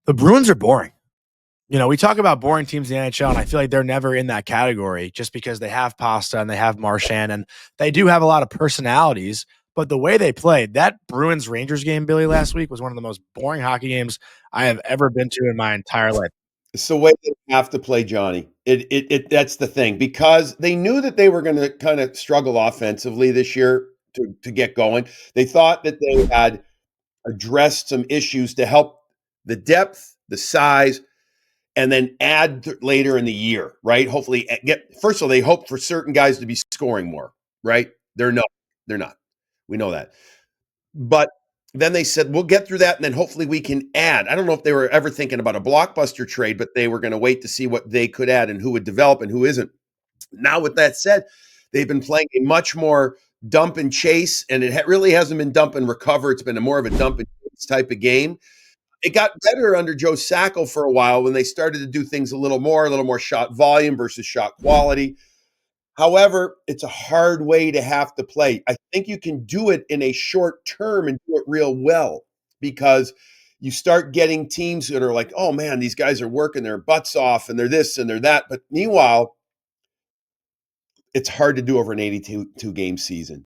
The Bruins are boring. We talk about boring teams in the NHL, and I feel like they're never in that category just because they have Pasta and they have Marchand, and they do have a lot of personalities. But the way they played, that Bruins Rangers game, Billy, last week was one of the most boring hockey games I have ever been to in my entire life. It's the way they have to play, Johnny. That's the thing, because they knew that they were going to kind of struggle offensively this year to get going. They thought that they had addressed some issues to help the depth, the size, and then add later in the year, right? Hopefully, first of all, they hope for certain guys to be scoring more, right? They're not. They're not. We know that. But then they said, we'll get through that, and then hopefully we can add. I don't know if they were ever thinking about a blockbuster trade, but they were going to wait to see what they could add and who would develop and who isn't. Now, with that said, they've been playing a much more dump and chase, and it really hasn't been dump and recover. It's been more of a dump and chase type of game. It got better under Joe Sacco for a while when they started to do things a little more shot volume versus shot quality. However, it's a hard way to have to play. I think you can do it in a short term and do it real well, because you start getting teams that are like, oh man, these guys are working their butts off and they're this and they're that. But meanwhile, it's hard to do over an 82 game season.